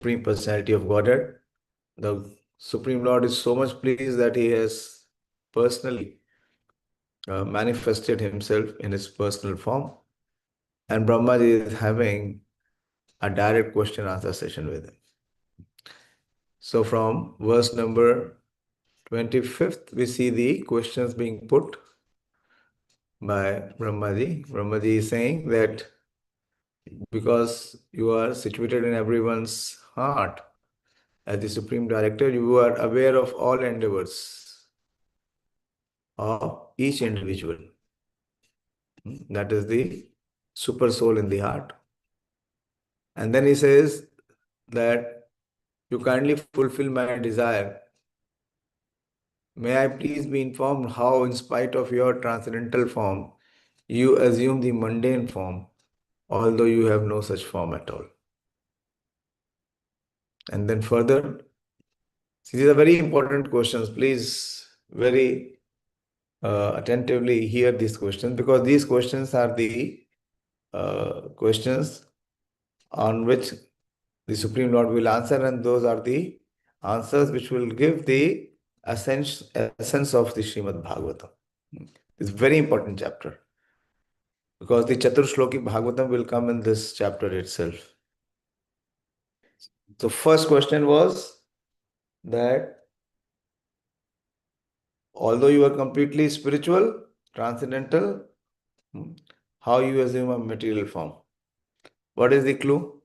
Supreme Personality of Godhead. The Supreme Lord is so much pleased that he has personally manifested himself in his personal form. And Brahmaji is having a direct question answer session with him. So from verse number 25th, we see the questions being put by Brahmaji. Brahmaji is saying that because you are situated in everyone's heart as the Supreme Director, you are aware of all endeavors of each individual. That is the super soul in the heart. And then he says that you kindly fulfill my desire. May I please be informed how, in spite of your transcendental form, you assume the mundane form, although you have no such form at all. And then further, these are very important questions. Please very attentively hear these questions, because these questions are the questions on which the Supreme Lord will answer, and those are the answers which will give the essence of the Srimad Bhagavatam. It's a very important chapter, because the Chaturshloki Bhagavatam will come in this chapter itself. So first question was that although you are completely spiritual, transcendental, how you assume a material form? What is the clue?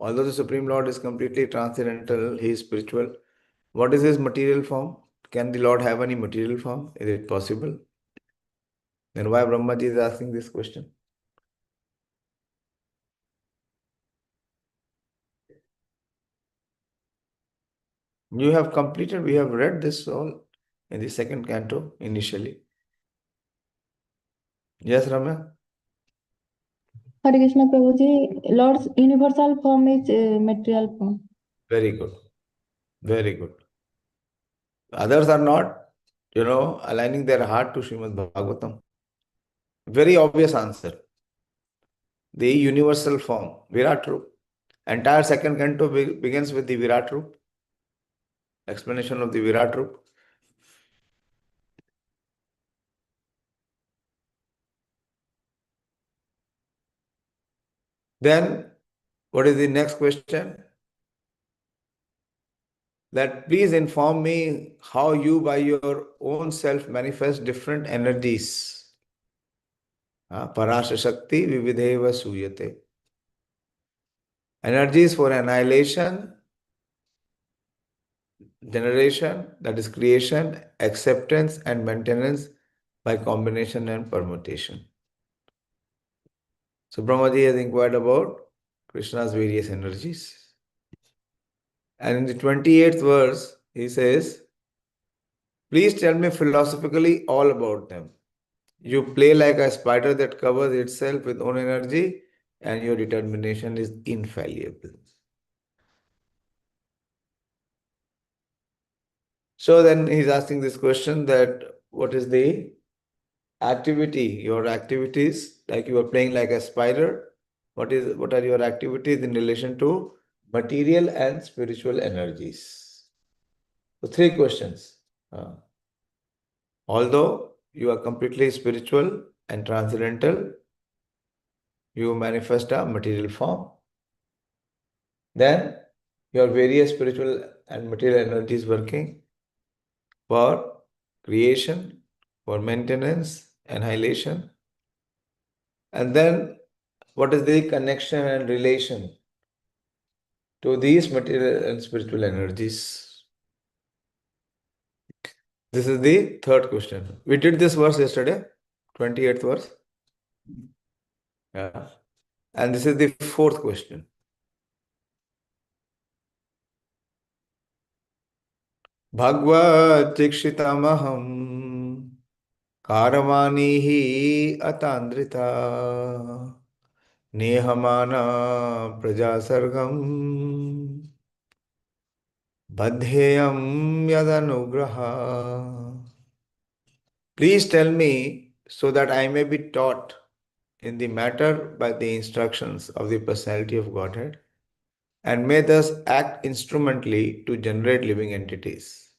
Although the Supreme Lord is completely transcendental, he is spiritual. What is his material form? Can the Lord have any material form? Is it possible? Then why Brahmaji is asking this question? You have completed, we have read this all in the second canto initially. Yes, Ramya? Hare Krishna Prabhuji, Lord's universal form is material form. Very good. Very good. Others are not, aligning their heart to Srimad Bhagavatam. Very obvious answer. The universal form, Virat Rup. Entire second canto begins with the Virat Rup. Explanation of the Virat Rup. Then, what is the next question? That please inform me how you by your own self manifest different energies. Parasha Shakti Vividheva Suyate. Energies for annihilation, generation, that is creation, acceptance and maintenance by combination and permutation. So Brahmaji has inquired about Krishna's various energies. And in the 28th verse, he says, please tell me philosophically all about them. You play like a spider that covers itself with own energy, and your determination is infallible. So then he's asking this question that what is the activity, your activities, like you are playing like a spider, what are your activities in relation to material and spiritual energies? So three questions. Although you are completely spiritual and transcendental, you manifest a material form. Then your various spiritual and material energies working for creation, for maintenance, annihilation. And then what is the connection and relation to these material and spiritual energies? This is the third question. We did this verse yesterday, 28th verse. Yeah. And this is the fourth question. Bhagavad Chikshitamaham Karavanihi Atandrita Nehamana Prajasargam Badheyam Yadanugraha. Please tell me so that I may be taught in the matter by the instructions of the personality of Godhead. and may thus act instrumentally to generate living entities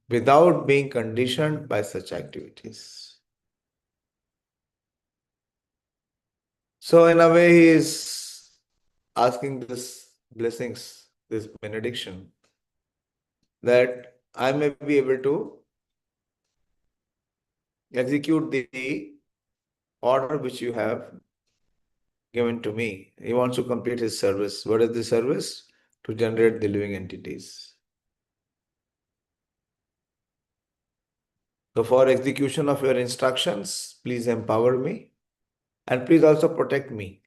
without being conditioned by such activities. So, in a way, he is asking this blessings, this benediction, that I may be able to execute the order which you have given to me. He wants to complete his service. What is the service? To generate the living entities. So, for execution of your instructions, please empower me and please also protect me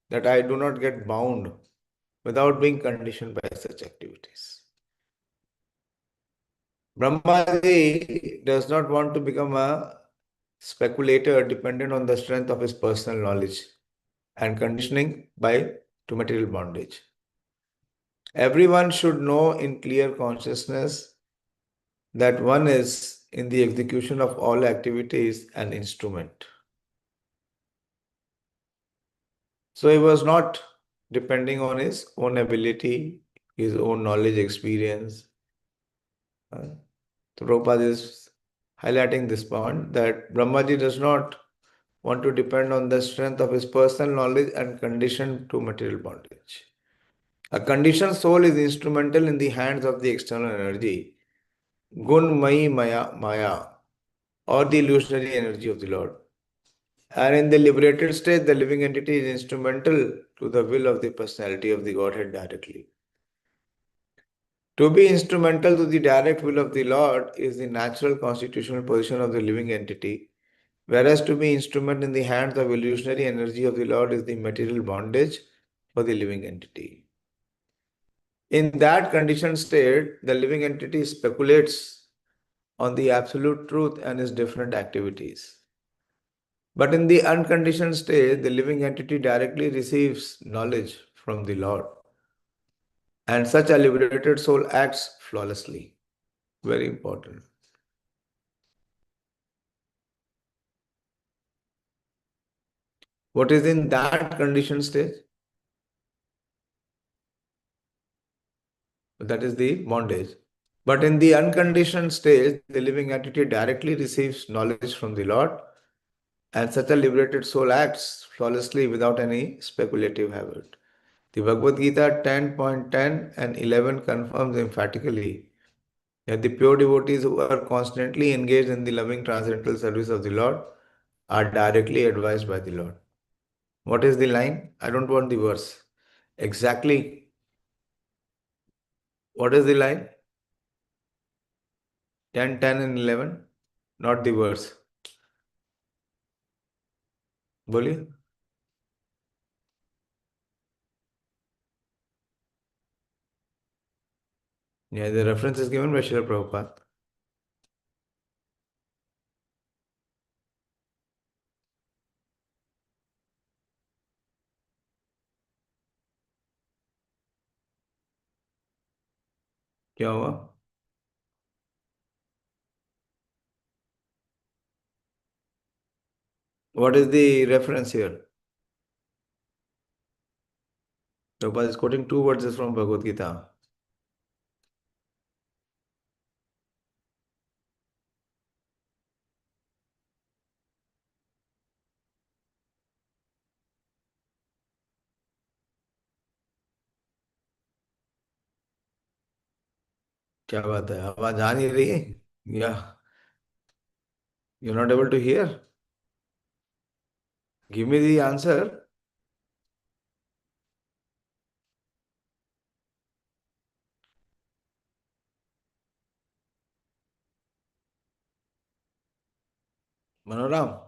that I do not get bound without being conditioned by such activities. Brahmaji does not want to become a speculator dependent on the strength of his personal knowledge and conditioning by to material bondage. Everyone should know in clear consciousness that one is in the execution of all activities an instrument. So he was not depending on his own ability, his own knowledge, experience. So Prabhupada is highlighting this point that Brahmaji does not want to depend on the strength of his personal knowledge and conditioned to material bondage. A conditioned soul is instrumental in the hands of the external energy, Gun Mayi Maya, or the illusionary energy of the Lord. And in the liberated state, the living entity is instrumental to the will of the personality of the Godhead directly. To be instrumental to the direct will of the Lord is the natural constitutional position of the living entity, whereas to be instrument in the hands of illusionary energy of the Lord is the material bondage for the living entity. In that conditioned state, the living entity speculates on the absolute truth and its different activities. But in the unconditioned state, the living entity directly receives knowledge from the Lord. And such a liberated soul acts flawlessly. Very important. What is in that conditioned stage? That is the bondage. But in the unconditioned stage, the living entity directly receives knowledge from the Lord, and such a liberated soul acts flawlessly without any speculative habit. The Bhagavad Gita 10.10 and 11 confirms emphatically that the pure devotees who are constantly engaged in the loving transcendental service of the Lord are directly advised by the Lord. What is the line? I don't want the verse. Exactly. What is the line? 10, 10 and 11? Not the verse. बोलिए. Yeah, the reference is given by Srila Prabhupada. क्या हुआ? What is the reference here? Prabhupada is quoting two verses from Bhagavad Gita. क्या बात है? आवाज आ नहीं रही है? Yeah, you're not able to hear? Give me the answer. Manoram.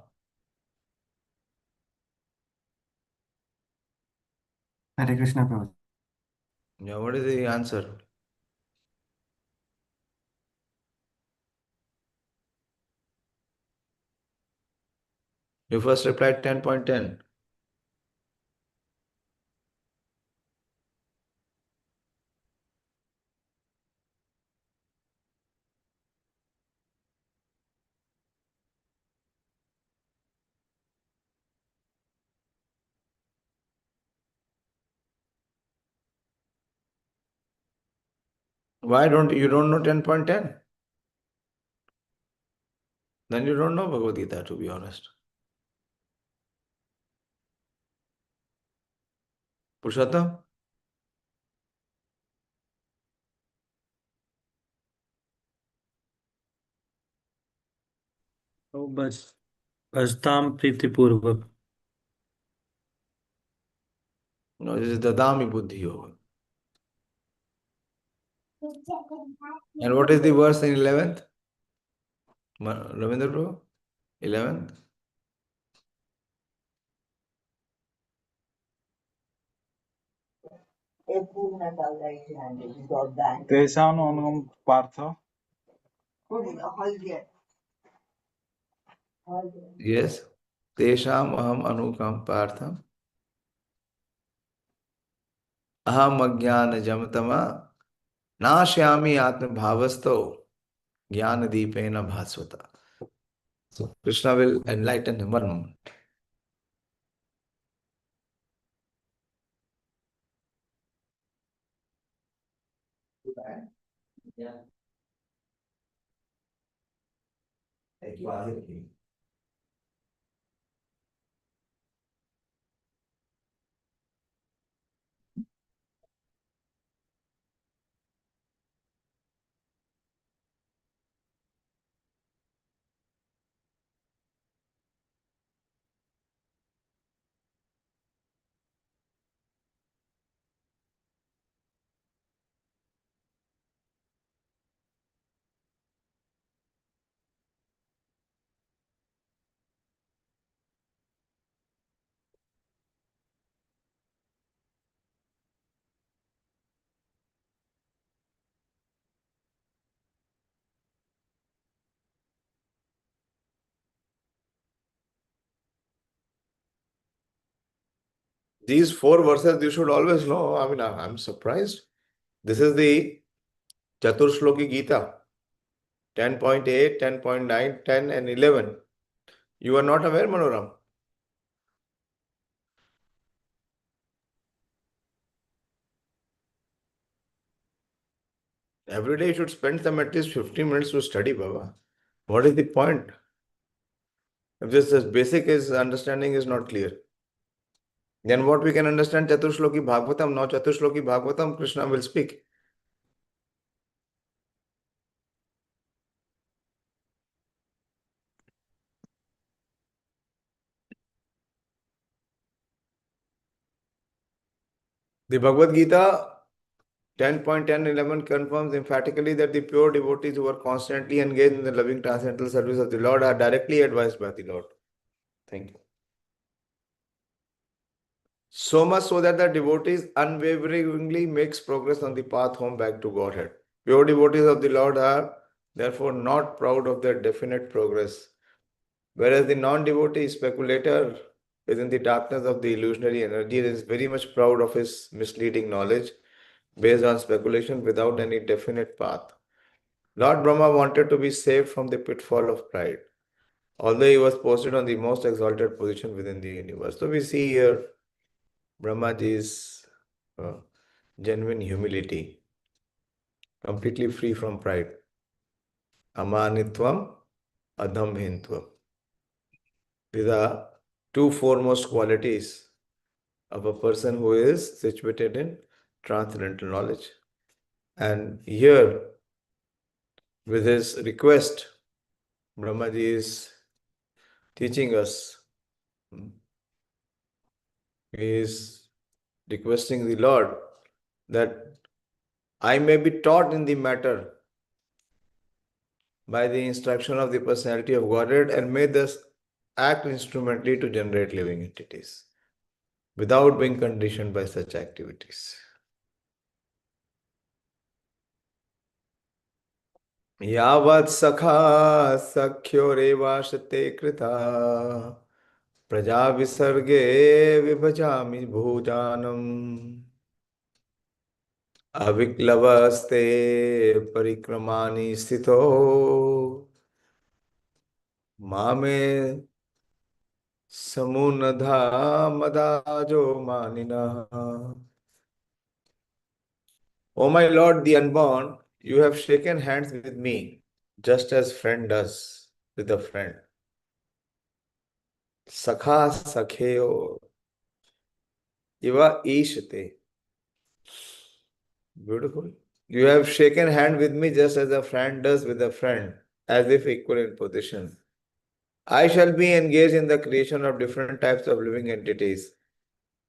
Hare Krishna Prabhu. Yeah, what is the answer? You first replied 10.10. Why don't you don't know 10.10? Then you don't know Bhagavad Gita, to be honest. Purushottam? तो बसताम प्रीतिपूर्वक। No, this is Dadami Buddhi Yoga. And what is the verse in 11th? Ravindra Prabhu? 11th? तेषाम् anugam Partha Yes. Tesham aham anukam partham. Aham ajnana jamatama. Nashyami atma bhavasto. Jnana deepena bhasvata. So Krishna will enlighten him one moment. These four verses you should always know. I mean, I'm surprised. This is the Chaturshloki Gita. 10.8, 10.9, 10 and 11. You are not aware, Manoram? Every day you should spend some at least 15 minutes to study, Baba. What is the point? If this basic is understanding is not clear, then what we can understand Chaturshloki Bhagavatam, now Chaturshloki Bhagavatam, Krishna will speak. The Bhagavad Gita 10.10 and 11 confirms emphatically that the pure devotees who are constantly engaged in the loving transcendental service of the Lord are directly advised by the Lord. Thank you. So much so that the devotees unwaveringly makes progress on the path home back to Godhead. Pure devotees of the Lord are therefore not proud of their definite progress, whereas the non-devotee speculator is in the darkness of the illusionary energy and is very much proud of his misleading knowledge based on speculation without any definite path. Lord Brahma wanted to be saved from the pitfall of pride, although he was posted on the most exalted position within the universe. So we see here Brahmaji's genuine humility, completely free from pride. Amanitvam, adhamhintvam. These are two foremost qualities of a person who is situated in transcendental knowledge. And here, with his request, Brahmaji is teaching us. He is requesting the Lord that I may be taught in the matter by the instruction of the personality of Godhead and may thus act instrumentally to generate living entities without being conditioned by such activities. Yavat sakha sakhyorevaṣate krita praja visarge vibhajami bhujanam aviklavaste parikramani sthito mame samunadha madajo manina. O my Lord, the unborn, You have shaken hands with me, just as friend does with a friend. Sakha sakheo iva ishate. Beautiful. You have shaken hand with me just as a friend does with a friend, as if equal in position. I shall be engaged in the creation of different types of living entities,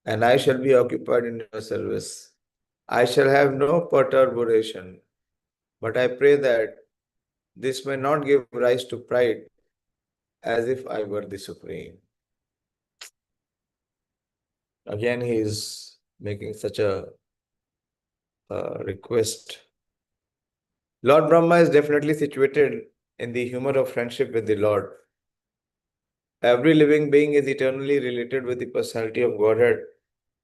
and I shall be occupied in your service. I shall have no perturbation, but I pray that this may not give rise to pride, as if I were the supreme. Again, he is making such a request. Lord Brahma is definitely situated in the humor of friendship with the Lord. Every living being is eternally related with the personality of Godhead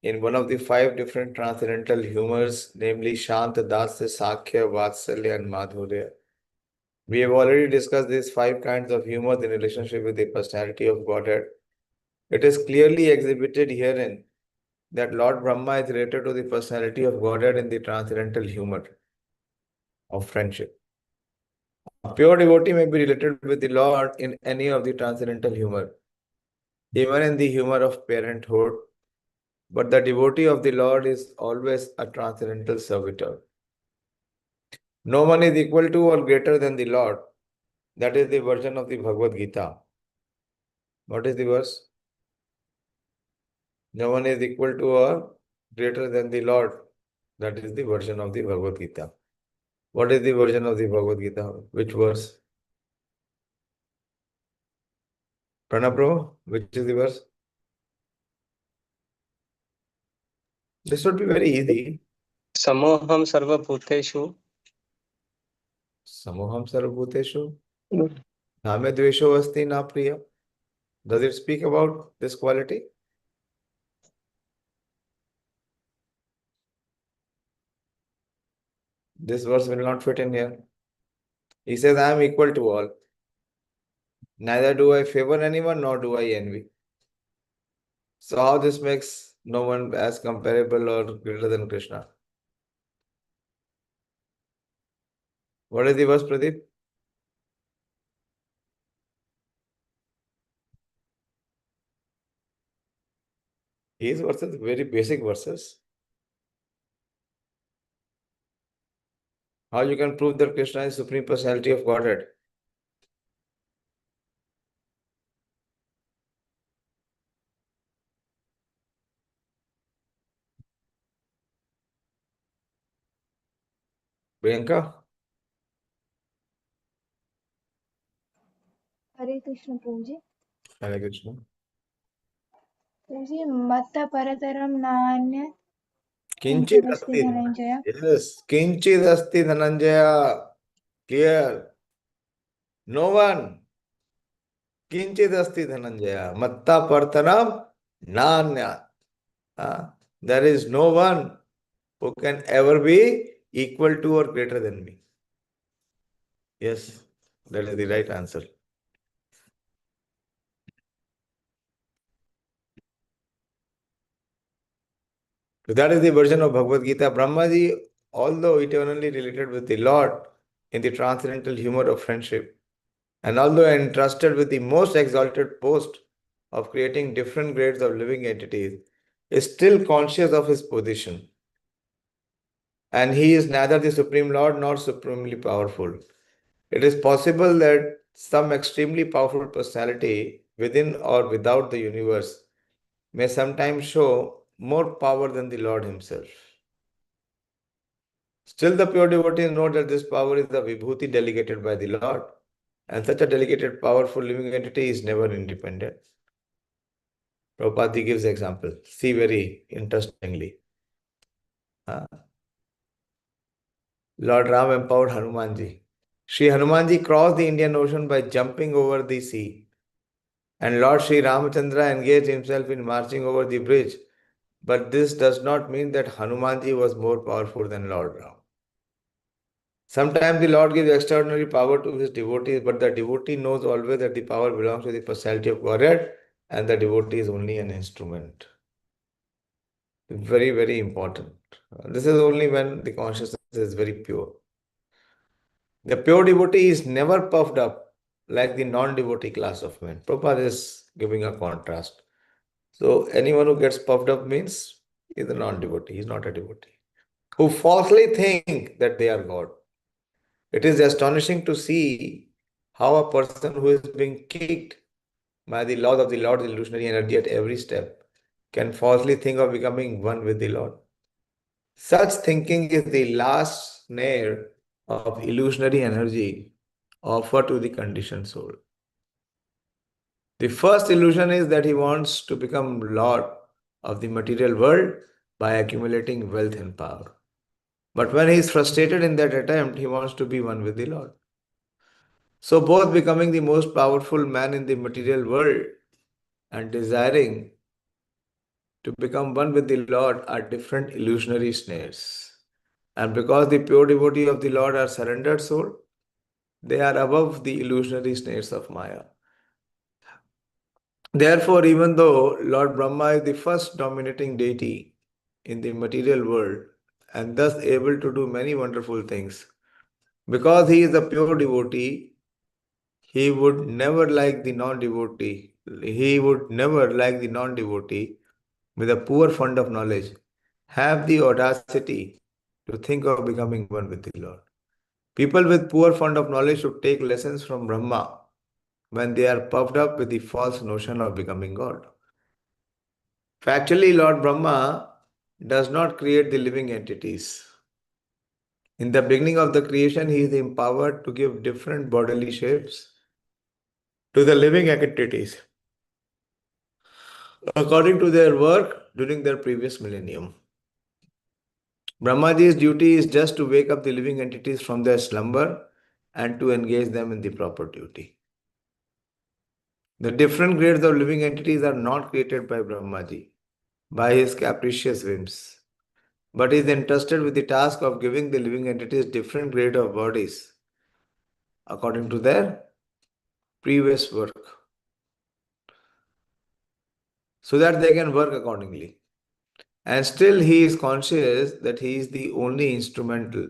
in one of the 5 different transcendental humors, namely Shanta, Dasya, Sakhya, Vatsalya, and Madhurya. We have already discussed these 5 kinds of humor in relationship with the personality of Godhead. It is clearly exhibited herein that Lord Brahma is related to the personality of Godhead in the transcendental humor of friendship. A pure devotee may be related with the Lord in any of the transcendental humor, even in the humor of parenthood, but the devotee of the Lord is always a transcendental servitor. No one is equal to or greater than the Lord. That is the version of the Bhagavad Gita. What is the verse? No one is equal to or greater than the Lord. That is the version of the Bhagavad Gita. What is the version of the Bhagavad Gita? Which verse? Pranab Prabhu, which is the verse? This would be very easy. Samoham sarvabhuteshu. Samoham sarvabhuteshu. Name dvesho asti na priya. Does it speak about this quality? This verse will not fit in here. He says, I am equal to all. Neither do I favor anyone, nor do I envy. So how this makes no one as comparable or greater than Krishna? What is the verse, Pradeep? These verses, very basic verses. How you can prove that Krishna is Supreme Personality of Godhead? Priyanka? Hare Krishna Prabhu ji. Hare Krishna. प्रभु जी मत्तः परतरं नान्यत् Kinchid किञ्चिदस्ति asti. Dhananjay. Yes. Kinchid asti dhananjaya. Clear. No one. Kinchid asti dhananjaya. Matta partanam nanya. There is no one who can ever be equal to or greater than me. Yes, that is the right answer. So that is the version of Bhagavad Gita. Brahmaji, although eternally related with the Lord in the transcendental humor of friendship, and although entrusted with the most exalted post of creating different grades of living entities, is still conscious of his position. And he is neither the Supreme Lord nor supremely powerful. It is possible that some extremely powerful personality within or without the universe may sometimes show more power than the Lord himself. Still, the pure devotees know that this power is the vibhuti delegated by the Lord, and such a delegated, powerful living entity is never independent. Prabhupada gives example. See very interestingly. Lord Ram empowered Hanumanji. Sri Hanumanji crossed the Indian Ocean by jumping over the sea. And Lord Sri Ramachandra engaged himself in marching over the bridge. But this does not mean that Hanumanji was more powerful than Lord Ram. Sometimes the Lord gives extraordinary power to his devotees, but the devotee knows always that the power belongs to the personality of Godhead and the devotee is only an instrument. Very, very important. This is only when the consciousness is very pure. The pure devotee is never puffed up like the non-devotee class of men. Prabhupada is giving a contrast. So anyone who gets puffed up means he's a non-devotee, he's not a devotee, who falsely think that they are God. It is astonishing to see how a person who is being kicked by the laws of the Lord's illusionary energy at every step can falsely think of becoming one with the Lord. Such thinking is the last snare of illusionary energy offered to the conditioned soul. The first illusion is that he wants to become Lord of the material world by accumulating wealth and power. But when he is frustrated in that attempt, he wants to be one with the Lord. So both becoming the most powerful man in the material world and desiring to become one with the Lord are different illusionary snares. And because the pure devotee of the Lord are surrendered soul, they are above the illusionary snares of Maya. Therefore, even though Lord Brahma is the first dominating deity in the material world and thus able to do many wonderful things, because he is a pure devotee, he would never like the non-devotee. He would never like the non-devotee with a poor fund of knowledge have the audacity to think of becoming one with the Lord. People with poor fund of knowledge should take lessons from Brahma when they are puffed up with the false notion of becoming God. Factually, Lord Brahma does not create the living entities. In the beginning of the creation, he is empowered to give different bodily shapes to the living entities according to their work during their previous millennium. Brahmaji's duty is just to wake up the living entities from their slumber and to engage them in the proper duty. The different grades of living entities are not created by Brahmaji, by his capricious whims, but is entrusted with the task of giving the living entities different grade of bodies according to their previous work, so that they can work accordingly. And still he is conscious that he is the only instrumental,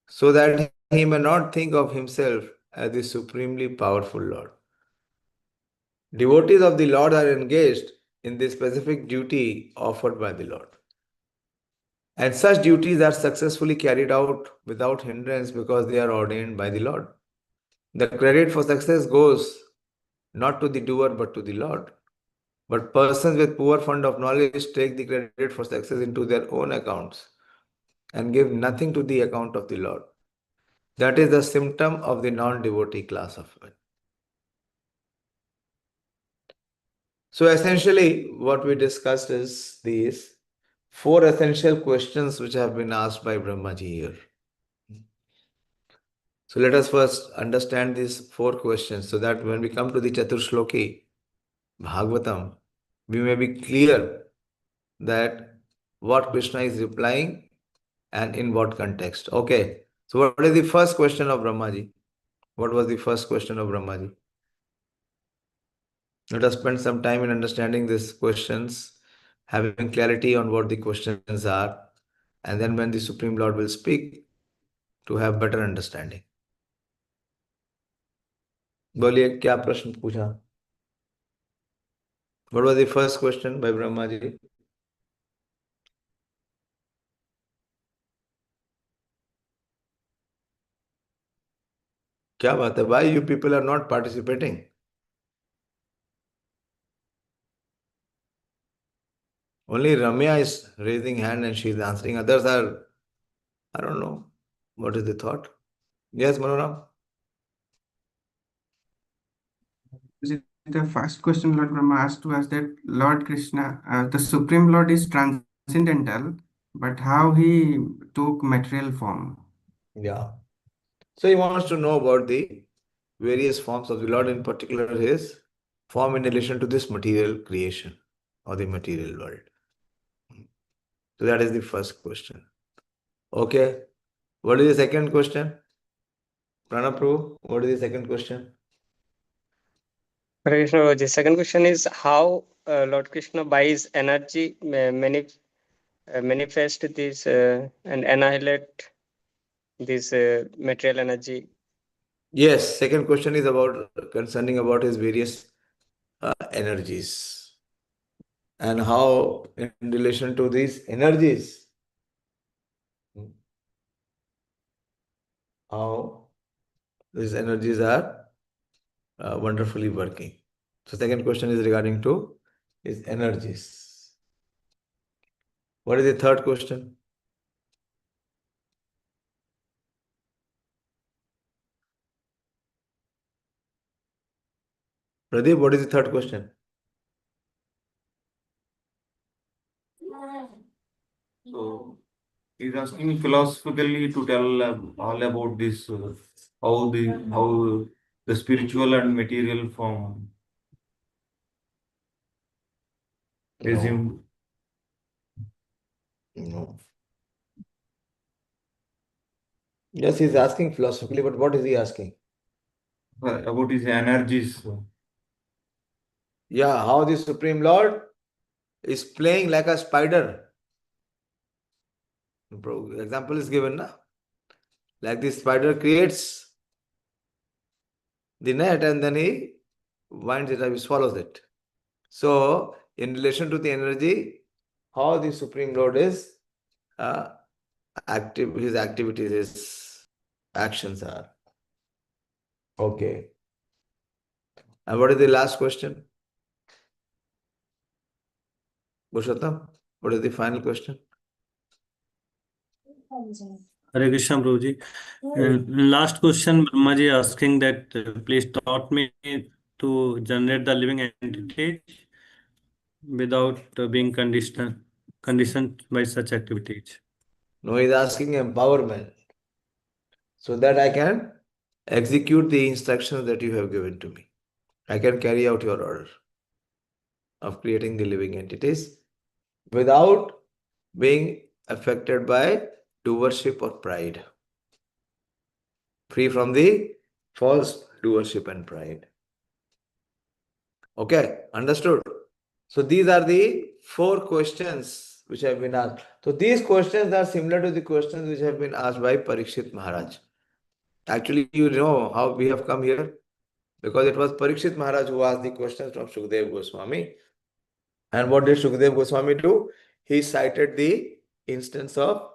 so that he may not think of himself as the supremely powerful Lord. Devotees of the Lord are engaged in the specific duty offered by the Lord. And such duties are successfully carried out without hindrance because they are ordained by the Lord. The credit for success goes not to the doer but to the Lord. But persons with poor fund of knowledge take the credit for success into their own accounts and give nothing to the account of the Lord. That is the symptom of the non-devotee class of men. So essentially, what we discussed is these 4 essential questions which have been asked by Brahmaji here. So let us first understand these 4 questions so that when we come to the Chaturshloki Bhagavatam, we may be clear that what Krishna is replying and in what context. Okay, so what is the first question of Brahmaji? What was the first question of Brahmaji? Let us spend some time in understanding these questions, having clarity on what the questions are, and then when the Supreme Lord will speak, to have better understanding. बोलिए क्या प्रश्न पूछा? What was the first question by Brahma ji? क्या बात है? Why you people are not participating? Only Ramya is raising hand and she is answering. Others are, I don't know. What is the thought? Yes, Manoram? The first question Lord Brahma asked was that Lord Krishna, the Supreme Lord is transcendental, but how he took material form? Yeah. So he wants to know about the various forms of the Lord, in particular his form in relation to this material creation or the material world. So that is the first question. Okay. What is the second question? Pranab Prabhu, what is the second question? Hare Krishna Prabhuji. Second question is how Lord Krishna by his energy manifest this and annihilate this material energy? Yes, second question is about concerning about his various energies and how in relation to these energies, how these energies are wonderfully working. So second question is regarding to his energies. What is the third question? Pradeep, what is the third question? So he's asking philosophically to tell all about this, how the spiritual and material form is him. No. Yes, he's asking philosophically, but what is he asking? About his energies. Yeah, how the Supreme Lord is playing like a spider. Example is given, na? Like the spider creates the net and then he winds it up, he swallows it. So, in relation to the energy, how the Supreme Lord is active, his activities, his actions are. Okay. And what is the last question? Purushottam, what is the final question? Hare Krishna, Prabhuji. Last question, Brahmaji asking that please taught me to generate the living entity without being conditioned by such activities. No, he's asking empowerment so that I can execute the instructions that you have given to me. I can carry out your order of creating the living entities without being affected by doership or pride. Free from the false doership and pride. Okay, understood? So these are the 4 questions which have been asked. So these questions are similar to the questions which have been asked by Parikshit Maharaj. Actually, you know how we have come here? Because it was Parikshit Maharaj who asked the questions from Shukdev Goswami. And what did Shukdev Goswami do? He cited the instance of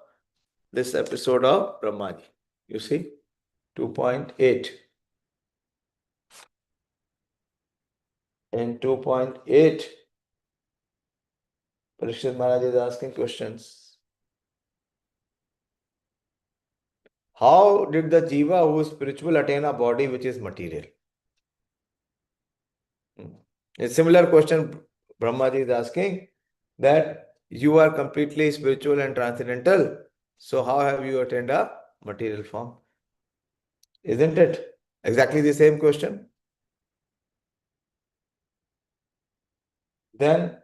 this episode of Brahmaji. You see, 2.8. In 2.8, Parikshit Maharaj is asking questions. How did the Jiva who is spiritual attain a body which is material? A similar question Brahmaji is asking, that you are completely spiritual and transcendental. So how have you attained a material form? Isn't it? Exactly the same question. Then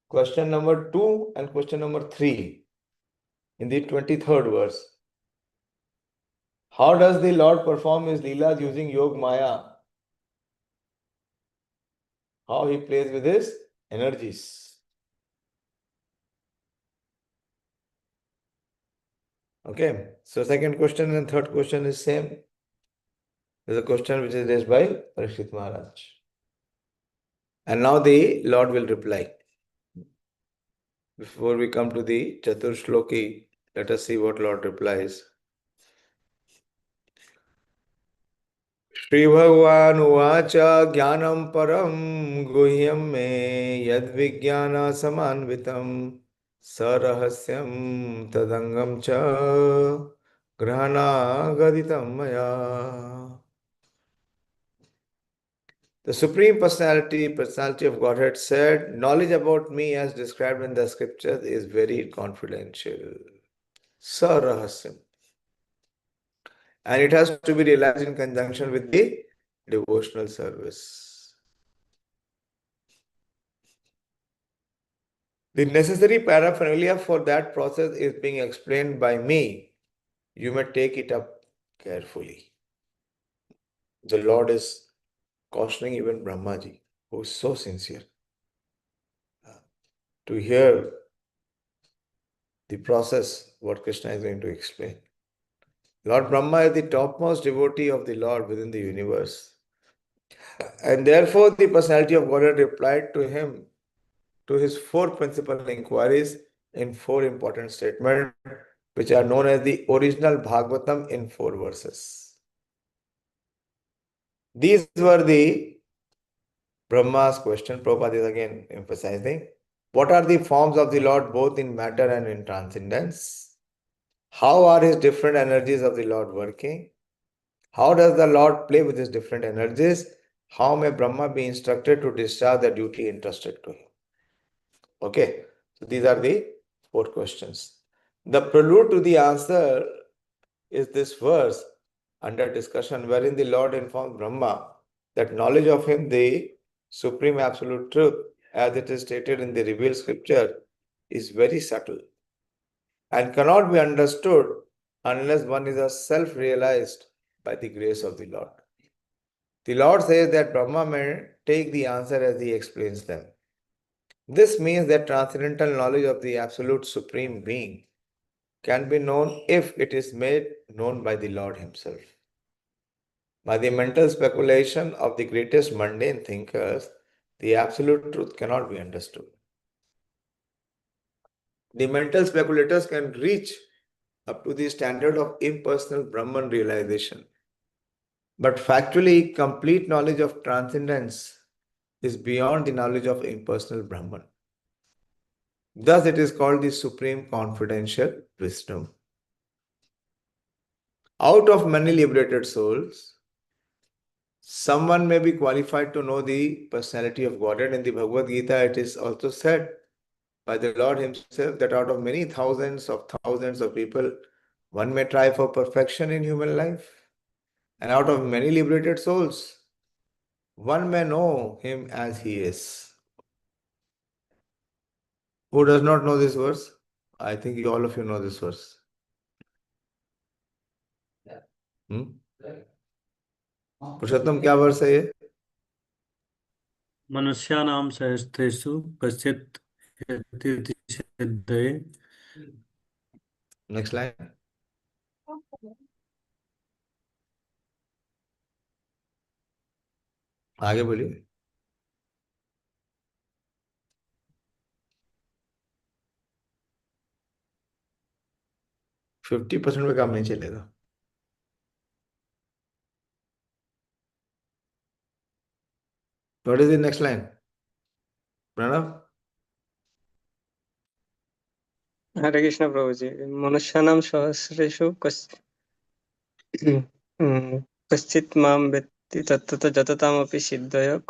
question number 2 and question number 3 in the 23rd verse. How does the Lord perform his Leelas using Yog Maya? How he plays with his energies. Okay, so second question and third question is same. There's a question which is raised by Parikshit Maharaj. And now the Lord will reply. Before we come to the Chatur Shloki, let us see what Lord replies. Shri Bhagavan Uvacha Jnanam Param Guhyam Me Yad Vijnana Samanvitam Sarahasyam Tadangam Cha Grahana Gaditam Maya. The Supreme Personality of Godhead said, knowledge about me as described in the scriptures is very confidential. Sarahasyam. And it has to be realized in conjunction with the devotional service. The necessary paraphernalia for that process is being explained by me. You may take it up carefully. The Lord is cautioning even Brahmaji, who is so sincere, to hear the process, what Krishna is going to explain. Lord Brahma is the topmost devotee of the Lord within the universe. And therefore, the personality of Godhead replied to him, to his four principal inquiries in four important statements, which are known as the original Bhagavatam in 4 verses. These were the Brahma's question. Prabhupada is again emphasizing. What are the forms of the Lord both in matter and in transcendence? How are his different energies of the Lord working? How does the Lord play with his different energies? How may Brahma be instructed to discharge the duty entrusted to him? Okay, so these are the 4 questions. The prelude to the answer is this verse under discussion, wherein the Lord informs Brahma that knowledge of him, the supreme absolute truth, as it is stated in the revealed scripture, is very subtle and cannot be understood unless one is self-realized by the grace of the Lord. The Lord says that Brahma may take the answer as he explains them. This means that transcendental knowledge of the absolute supreme being can be known if it is made known by the Lord himself. By the mental speculation of the greatest mundane thinkers, the absolute truth cannot be understood. The mental speculators can reach up to the standard of impersonal Brahman realization. But factually, complete knowledge of transcendence is beyond the knowledge of impersonal Brahman. Thus, it is called the supreme confidential wisdom. Out of many liberated souls, someone may be qualified to know the personality of Godhead. In the Bhagavad Gita, it is also said by the Lord himself that out of many thousands of people, one may try for perfection in human life. And out of many liberated souls, one may know him as he is. Who does not know this verse? I think all of you know this verse. पुरुषोत्तम क्या वर्ष है ये? मनुष्याणां सहस्रेषु कश्चित् यतीति सिद्धये. Next line. आगे बोलिए. %50 में काम नहीं चलेगा. What is the next line? Pranav? Hare Krishna Prabhuji. Manusyanam sahasreshu kaschit mam vetti tattata jatatam api siddhaya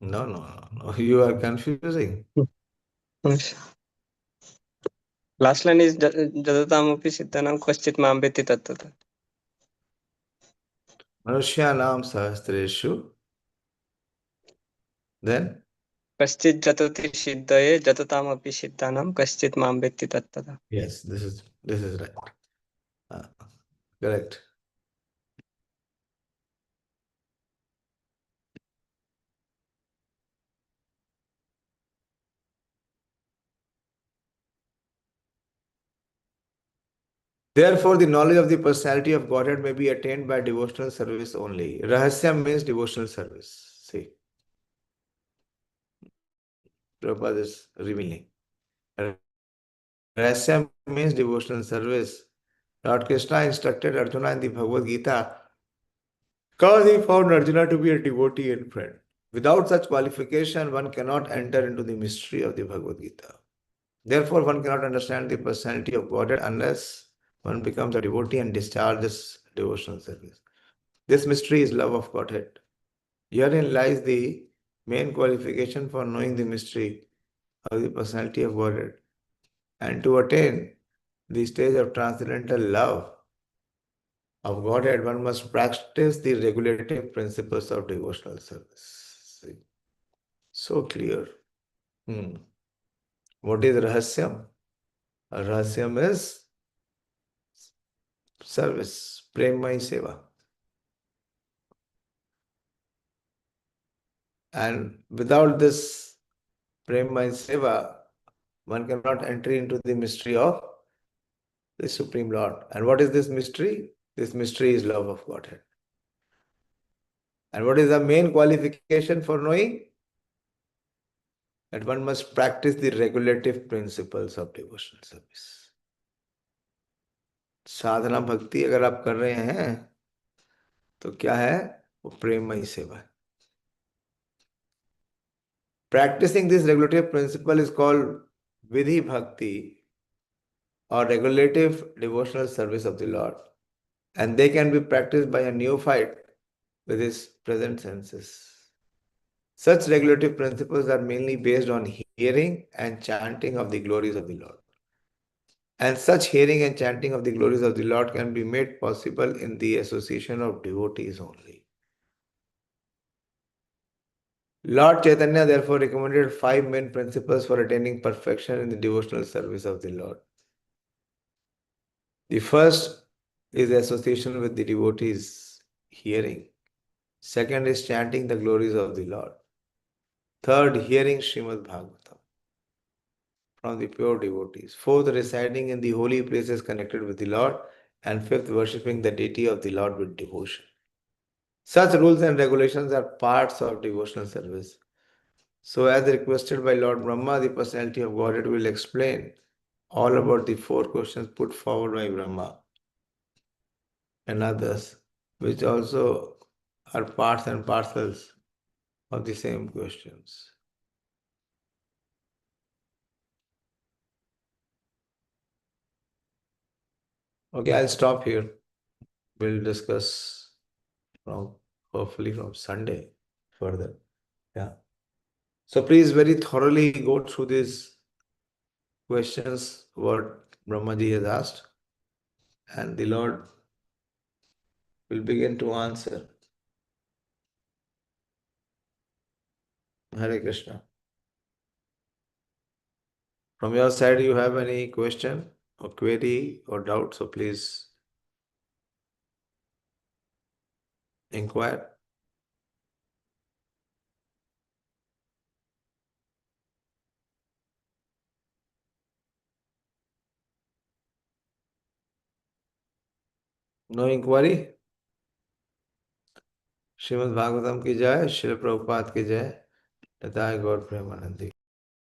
No. You are confusing. Last line is jatatam api siddhanam kaschit mam vetti tattata. Manusyanam sahasreshu. Then? Kaschit jatati siddhaye jatatam api siddhanam kaschit mam vetti tattata. Yes, this is right. Correct. Therefore, the knowledge of the personality of Godhead may be attained by devotional service only. Rahasya means devotional service. See, Prabhupada is revealing. Rahasya means devotional service. Lord Krishna instructed Arjuna in the Bhagavad Gita because he found Arjuna to be a devotee and friend. Without such qualification, one cannot enter into the mystery of the Bhagavad Gita. Therefore, one cannot understand the personality of Godhead unless one becomes a devotee and discharges devotional service. This mystery is love of Godhead. Herein lies the main qualification for knowing the mystery of the personality of Godhead. And to attain the stage of transcendental love of Godhead, one must practice the regulative principles of devotional service. See? So clear. What is Rahasyam? Rahasyam is service, Premai Seva. And without this Premai Seva, one cannot enter into the mystery of the Supreme Lord. And what is this mystery? This mystery is love of Godhead. And what is the main qualification for knowing? That one must practice the regulative principles of devotional service. साधना भक्ति अगर आप कर रहे हैं तो क्या है? वो प्रेममयी सेवा है. Practicing this regulative principle is called vidhi bhakti or regulative devotional service of the Lord, and they can be practiced by a neophyte with his present senses. Such regulative principles are mainly based on hearing and chanting of the glories of the Lord. And such hearing and chanting of the glories of the Lord can be made possible in the association of devotees only. Lord Chaitanya therefore recommended 5 main principles for attaining perfection in the devotional service of the Lord. The first is association with the devotees, hearing. Second is chanting the glories of the Lord. Third, hearing Srimad Bhagavatam from the pure devotees. Fourth, residing in the holy places connected with the Lord. And fifth, worshipping the deity of the Lord with devotion. Such rules and regulations are parts of devotional service. So as requested by Lord Brahma, the personality of Godhead will explain all about the 4 questions put forward by Brahma and others, which also are parts and parcels of the same questions. Okay, I'll stop here. We'll discuss hopefully from Sunday further. Yeah. So please very thoroughly go through these questions, what Brahmaji has asked, and the Lord will begin to answer. Hare Krishna. From your side, you have any question or query or doubt, so please inquire. No inquiry? Shrimad Bhagavatam की जय, श्री प्रभुपाद की जय, तथा गौर प्रेमानंदी।